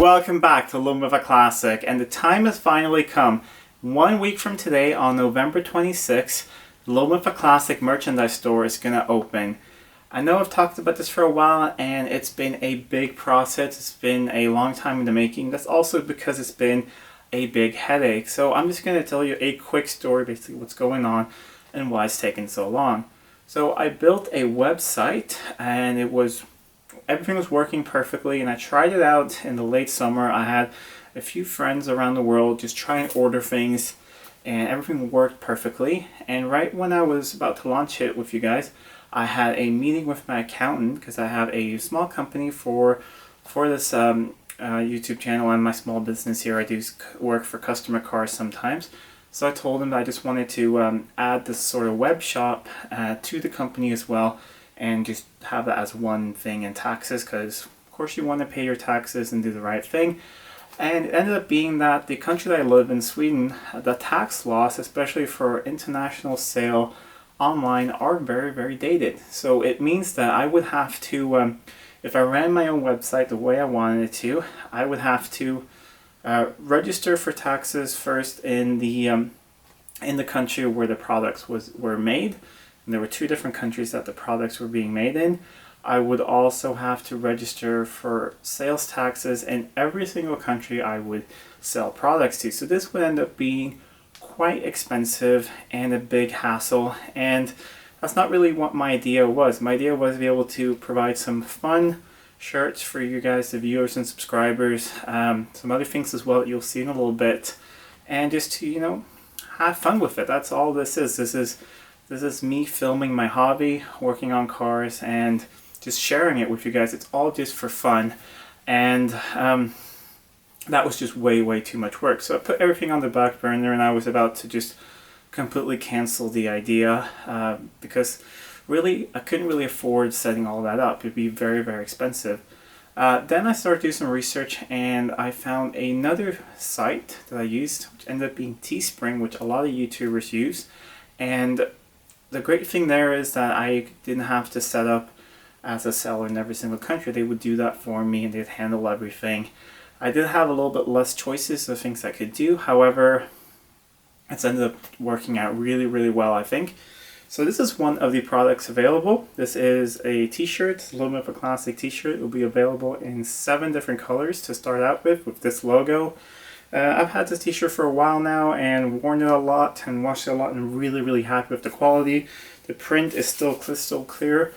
Welcome back to Living with a Classic, and the time has finally come. 1 week from today, on November 26th, the Living with a Classic merchandise store is going to open. I know I've talked about this for a while, and it's been a big process. It's been a long time in the making. That's also because it's been a big headache. So I'm just going to tell you a quick story, basically what's going on and why it's taken so long. So I built a website, and everything was working perfectly, and I tried it out in the late summer. I had a few friends around the world just try and order things, and everything worked perfectly. And right when I was about to launch it with you guys, I had a meeting with my accountant, because I have a small company for this YouTube channel and my small business here. I do work for customer cars sometimes. So I told him that I just wanted to add this sort of web shop to the company as well, and just have that as one thing in taxes, because of course you want to pay your taxes and do the right thing. And it ended up being that the country that I live in, Sweden, the tax laws, especially for international sale online, are very, very dated. So it means that I would have to, if I ran my own website the way I wanted it to, I would have to register for taxes first in the country where the products were made. And there were 2 different countries that the products were being made in. I would also have to register for sales taxes in every single country I would sell products to. So this would end up being quite expensive and a big hassle, and that's not really what my idea was. My idea was to be able to provide some fun shirts for you guys, the viewers and subscribers, some other things as well that you'll see in a little bit, and just to, have fun with it. That's all this is. This is me filming my hobby, working on cars, and just sharing it with you guys. It's all just for fun, and that was just way too much work. So I put everything on the back burner, and I was about to just completely cancel the idea because really I couldn't really afford setting all that up. It'd be very expensive. Then I started doing some research, and I found another site that I used, which ended up being Teespring, which a lot of YouTubers use. And the great thing there is that I didn't have to set up as a seller in every single country. They would do that for me, and they'd handle everything. I did have a little bit less choices of things I could do. However, it's ended up working out really well, I think. So this is one of the products available. This is a t-shirt, a Living with a Classic t-shirt. It will be available in 7 different colors to start out with this logo. I've had this t-shirt for a while now and worn it a lot and washed it a lot, and I'm really happy with the quality. The print is still crystal clear.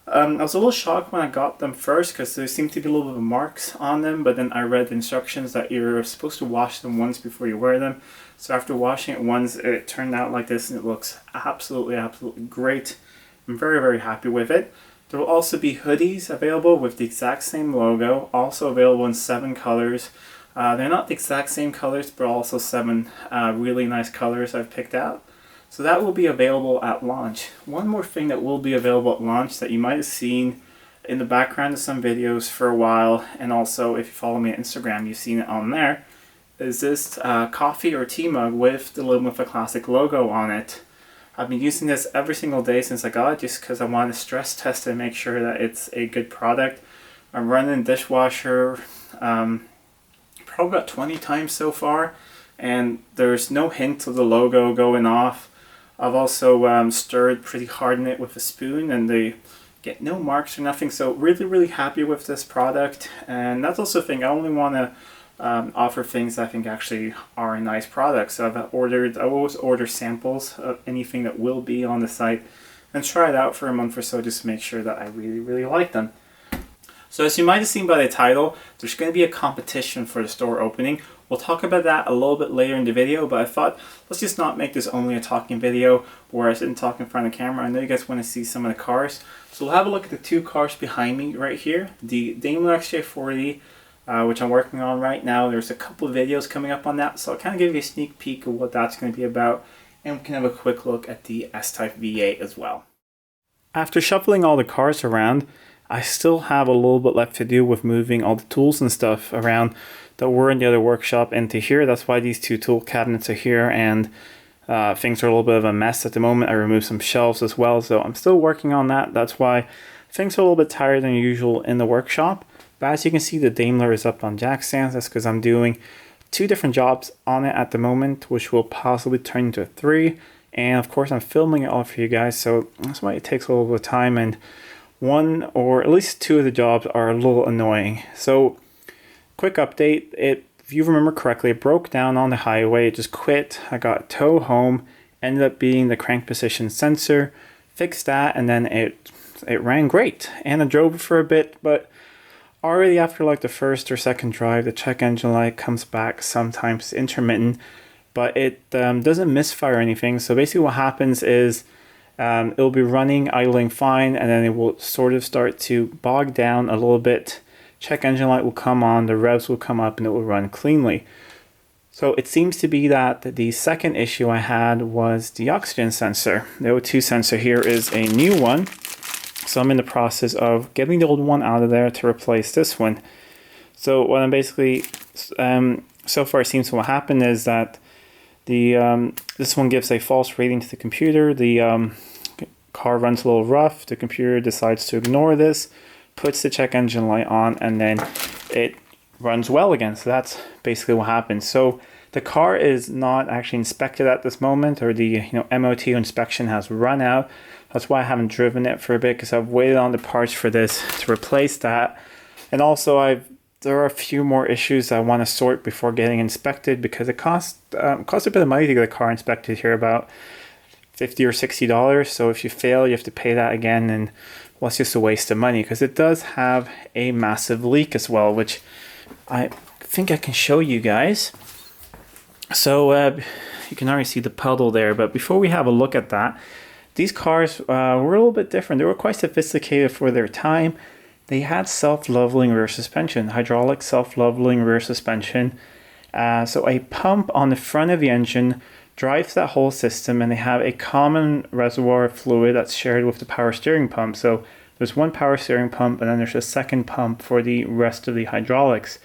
I was a little shocked when I got them first, because there seemed to be a little bit of marks on them, but then I read the instructions that you're supposed to wash them once before you wear them. So after washing it once, it turned out like this, and it looks absolutely great. I'm very happy with it. There will also be hoodies available with the exact same logo, also available in 7 colors. They're not the exact same colors, but also 7 really nice colors I've picked out. So that will be available at launch. One more thing that will be available at launch that you might have seen in the background of some videos for a while, and also if you follow me on Instagram, you've seen it on there, is this coffee or tea mug with the Living with a Classic logo on it. I've been using this every single day since I got it, just because I want to stress test it and make sure that it's a good product. I'm running dishwasher probably about 20 times so far, and there's no hint of the logo going off. I've also stirred pretty hard in it with a spoon, and they get no marks or nothing. So really happy with this product. And that's also a thing, I only want to offer things I think actually are nice products. So I always order samples of anything that will be on the site and try it out for a month or so, just to make sure that I really like them. So as you might have seen by the title, there's going to be a competition for the store opening. We'll talk about that a little bit later in the video, but I thought let's just not make this only a talking video where I sit and talk in front of the camera. I know you guys want to see some of the cars. So we'll have a look at the 2 cars behind me right here. The Daimler XJ40, which I'm working on right now. There's a couple of videos coming up on that, so I'll kind of give you a sneak peek of what that's going to be about. And we can have a quick look at the S-Type V8 as well. After shuffling all the cars around, I still have a little bit left to do with moving all the tools and stuff around that were in the other workshop into here. That's why these 2 tool cabinets are here, and things are a little bit of a mess at the moment. I removed some shelves as well, so I'm still working on that. That's why things are a little bit tighter than usual in the workshop. But as you can see, the Daimler is up on jack stands. That's because I'm doing 2 different jobs on it at the moment, which will possibly turn into 3. And of course, I'm filming it all for you guys, so that's why it takes a little bit of time. And 1 or at least 2 of the jobs are a little annoying. So, quick update. If you remember correctly, it broke down on the highway. It just quit. I got towed home. Ended up being the crank position sensor. Fixed that, and then it ran great. And I drove it for a bit, but already after like the first or second drive, the check engine light comes back, sometimes intermittent, but it doesn't misfire or anything. So basically what happens is it'll be running, idling fine, and then it will sort of start to bog down a little bit. Check engine light will come on, the revs will come up, and it will run cleanly. So it seems to be that the second issue I had was the oxygen sensor. The O2 sensor here is a new one. So I'm in the process of getting the old one out of there to replace this one. So what I'm basically, so far it seems to what happened is that this one gives a false reading to the computer. The car runs a little rough. The computer decides to ignore this, puts the check engine light on, and then it runs well again. So that's basically what happens. So the car is not actually inspected at this moment, or the MOT inspection has run out. That's why I haven't driven it for a bit, because I've waited on the parts for this to replace that. And also there are a few more issues I want to sort before getting inspected, because it costs a bit of money to get a car inspected here, about $50 or $60. So if you fail, you have to pay that again, and well, it's just a waste of money, because it does have a massive leak as well, which I think I can show you guys. So you can already see the puddle there, but before we have a look at that, these cars were a little bit different. They were quite sophisticated for their time. They had self-leveling rear suspension, hydraulic self-leveling rear suspension. So a pump on the front of the engine drives that whole system, and they have a common reservoir fluid that's shared with the power steering pump. So there's one power steering pump, and then there's a second pump for the rest of the hydraulics.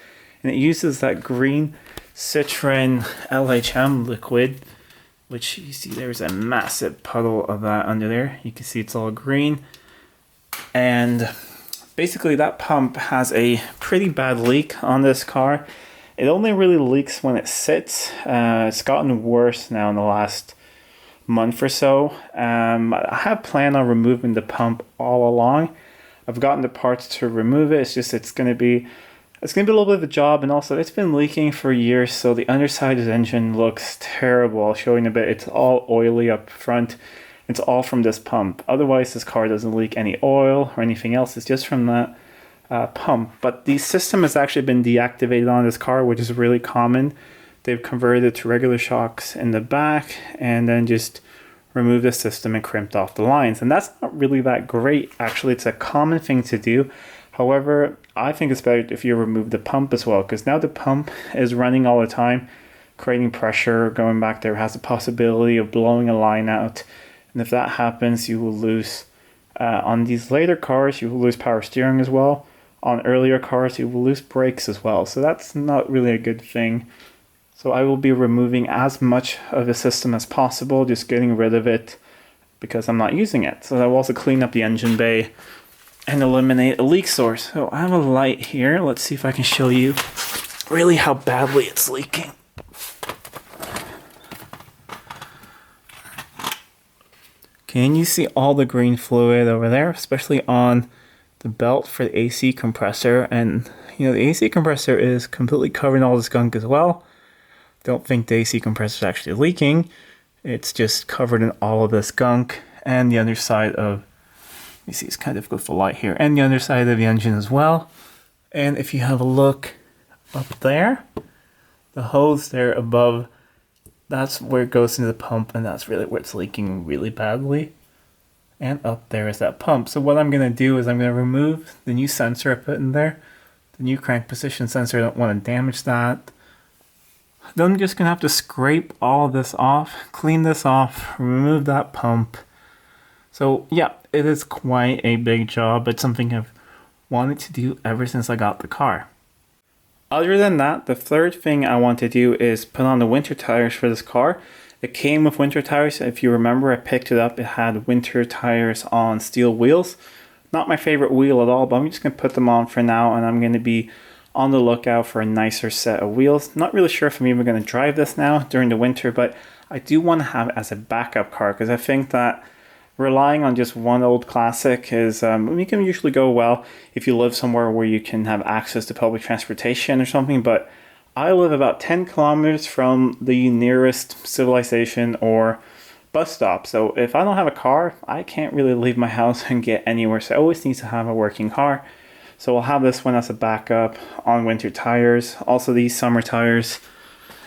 And it uses that green Citroen LHM liquid, which you see there's a massive puddle of that under there. You can see it's all green. And basically that pump has a pretty bad leak on this car. It only really leaks when it sits. It's gotten worse now in the last month or so. I have planned on removing the pump all along. I've gotten the parts to remove it. It's just it's going to be a little bit of a job, and also it's been leaking for years, so the underside of the engine looks terrible. I'll show you in a bit. It's all oily up front. It's all from this pump. Otherwise, this car doesn't leak any oil or anything else. It's just from that pump. But the system has actually been deactivated on this car, which is really common. They've converted it to regular shocks in the back and then just removed the system and crimped off the lines. And that's not really that great. Actually, it's a common thing to do. However, I think it's better if you remove the pump as well, because now the pump is running all the time, creating pressure. Going back there has the possibility of blowing a line out. And if that happens, you will lose, on these later cars, you will lose power steering as well. On earlier cars, you will lose brakes as well. So that's not really a good thing. So I will be removing as much of the system as possible, just getting rid of it because I'm not using it. So I will also clean up the engine bay and eliminate a leak source. So I have a light here. Let's see if I can show you really how badly it's leaking. Can you see all the green fluid over there, especially on the belt for the AC compressor? And the AC compressor is completely covered in all this gunk as well. Don't think the AC compressor is actually leaking. It's just covered in all of this gunk, and the underside of, you see it's kind of difficult for light here, and the underside of the engine as well. And if you have a look up there, the hose there above, that's where it goes into the pump, and that's really where it's leaking really badly. And up there is that pump. So what I'm going to do is I'm going to remove the new sensor I put in there, the new crank position sensor. I don't want to damage that. Then I'm just going to have to scrape all of this off, clean this off, remove that pump. So yeah, it is quite a big job, but something I've wanted to do ever since I got the car. Other than that, the third thing I want to do is put on the winter tires for this car. It came with winter tires. If you remember, I picked it up. It had winter tires on steel wheels. Not my favorite wheel at all, but I'm just going to put them on for now, and I'm going to be on the lookout for a nicer set of wheels. Not really sure if I'm even going to drive this now during the winter, but I do want to have it as a backup car, because I think that relying on just one old classic is, you can usually go well if you live somewhere where you can have access to public transportation or something, but I live about 10 kilometers from the nearest civilization or bus stop. So if I don't have a car, I can't really leave my house and get anywhere. So I always need to have a working car. So I'll have this one as a backup on winter tires. Also these summer tires.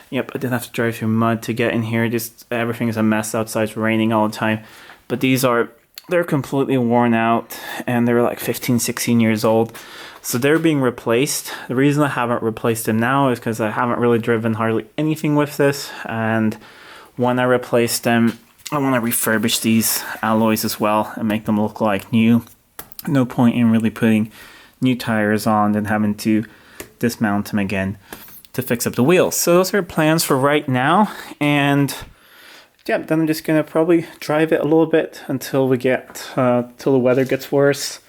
Yep, I didn't have to drive through mud to get in here. Just everything is a mess outside. It's raining all the time. But they're completely worn out, and they're like 15, 16 years old. So they're being replaced. The reason I haven't replaced them now is because I haven't really driven hardly anything with this. And when I replace them, I want to refurbish these alloys as well and make them look like new. No point in really putting new tires on and having to dismount them again to fix up the wheels. So those are plans for right now. And yeah, then I'm just going to probably drive it a little bit until we get, till the weather gets worse.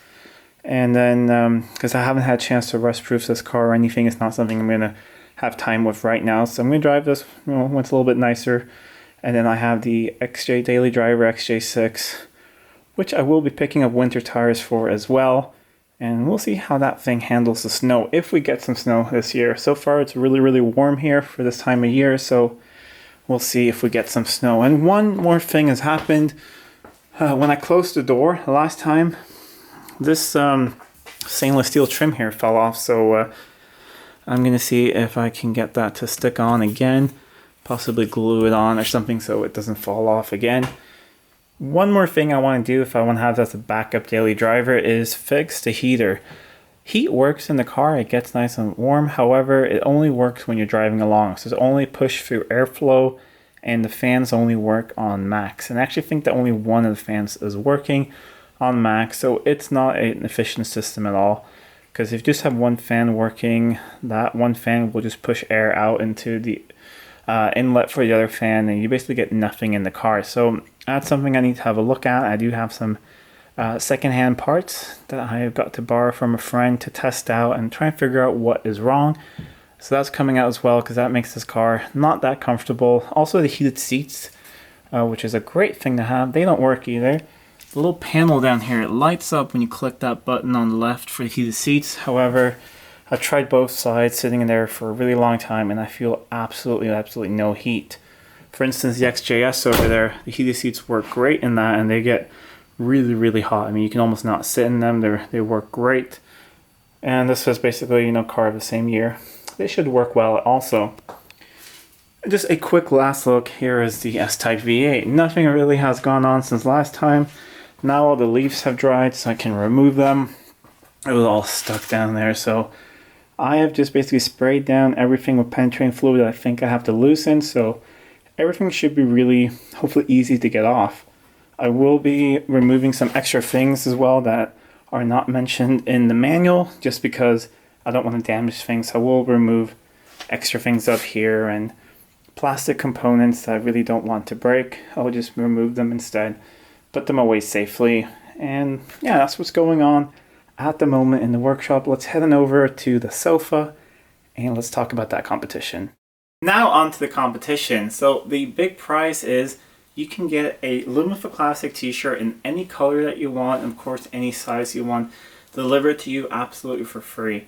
And then, because I haven't had a chance to rust proof this car or anything, it's not something I'm going to have time with right now. So I'm going to drive this, when it's a little bit nicer. And then I have the XJ Daily Driver XJ6, which I will be picking up winter tires for as well. And we'll see how that thing handles the snow, if we get some snow this year. So far, it's really, really warm here for this time of year, so we'll see if we get some snow. And one more thing has happened. When I closed the door last time, this stainless steel trim here fell off, so I'm going to see if I can get that to stick on again. Possibly glue it on or something so it doesn't fall off again. One more thing I want to do if I want to have that as a backup daily driver is fix the heater. Heat works in the car, it gets nice and warm. However, it only works when you're driving along. So it's only push through airflow, and the fans only work on max. And I actually think that only one of the fans is working on max, so it's not an efficient system at all. Because if you just have one fan working, that one fan will just push air out into the inlet for the other fan, and you basically get nothing in the car. So that's something I need to have a look at. I do have some secondhand parts that I have got to borrow from a friend to test out and try and figure out what is wrong. So that's coming out as well, because that makes this car not that comfortable. Also the heated seats, which is a great thing to have, they don't work either. The little panel down here, it lights up when you click that button on the left for the heated seats. However, I've tried both sides sitting in there for a really long time, and I feel absolutely no heat. For instance, the XJS over there, the heated seats work great in that, and they get really hot. I mean, you can almost not sit in them. They work great. And this was basically, car of the same year. They should work well also. Just a quick last look. Here is the S-Type V8. Nothing really has gone on since last time. Now all the leaves have dried, so I can remove them. It was all stuck down there, so I have just basically sprayed down everything with penetrating fluid that I think I have to loosen, so everything should be really, hopefully, easy to get off. I will be removing some extra things as well that are not mentioned in the manual, just because I don't want to damage things. I will remove extra things up here and plastic components that I really don't want to break. I'll just remove them instead, put them away safely, and yeah, that's what's going on at the moment in the workshop. Let's head on over to the sofa and let's talk about that competition. Now on to the competition. So the big prize is you can get a Living with a Classic t-shirt in any color that you want, and of course any size you want, delivered to you absolutely for free.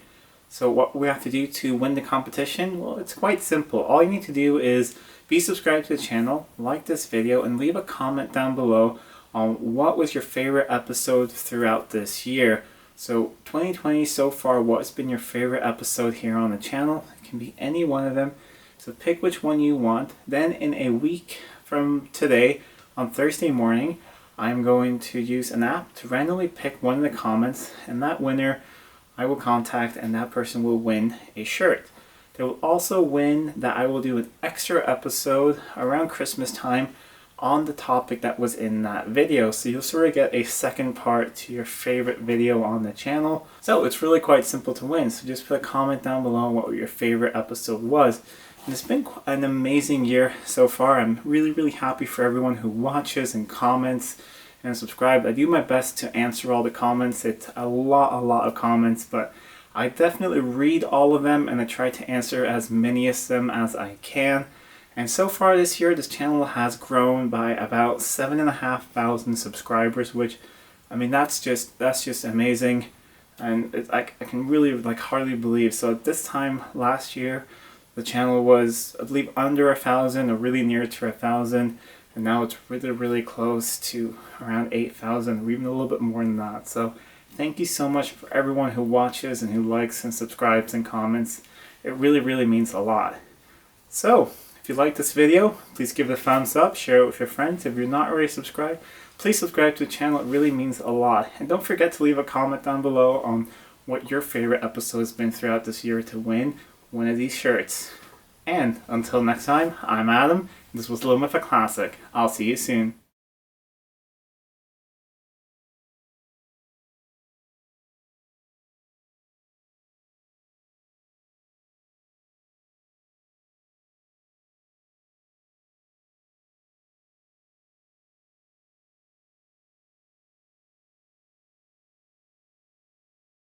So what we have to do to win the competition? Well, it's quite simple. All you need to do is be subscribed to the channel, like this video, and leave a comment down below on what was your favorite episode throughout this year. So 2020 so far, what's been your favorite episode here on the channel? It can be any one of them. So pick which one you want. Then in a week from today, on Thursday morning, I'm going to use an app to randomly pick one of the comments, and that winner I will contact, and that person will win a shirt. They will also win that I will do an extra episode around Christmas time on the topic that was in that video. So you'll sort of get a second part to your favorite video on the channel. So it's really quite simple to win. So just put a comment down below on what your favorite episode was. And it's been an amazing year so far. I'm really happy for everyone who watches and comments and subscribe. I do my best to answer all the comments. It's a lot of comments, but I definitely read all of them and I try to answer as many of them as I can. And so far this year, this channel has grown by about 7,500 subscribers, which, I mean, that's just amazing. And I can really hardly believe. So at this time last year, the channel was, I believe, under 1,000 or really near to 1,000. And now it's really close to around 8,000 or even a little bit more than that. So thank you so much for everyone who watches and who likes and subscribes and comments. It really means a lot. So if you like this video, please give it a thumbs up, share it with your friends. If you're not already subscribed, please subscribe to the channel. It really means a lot. And don't forget to leave a comment down below on what your favorite episode has been throughout this year to win one of these shirts. And until next time, I'm Adam. This was Living with a Classic. I'll see you soon.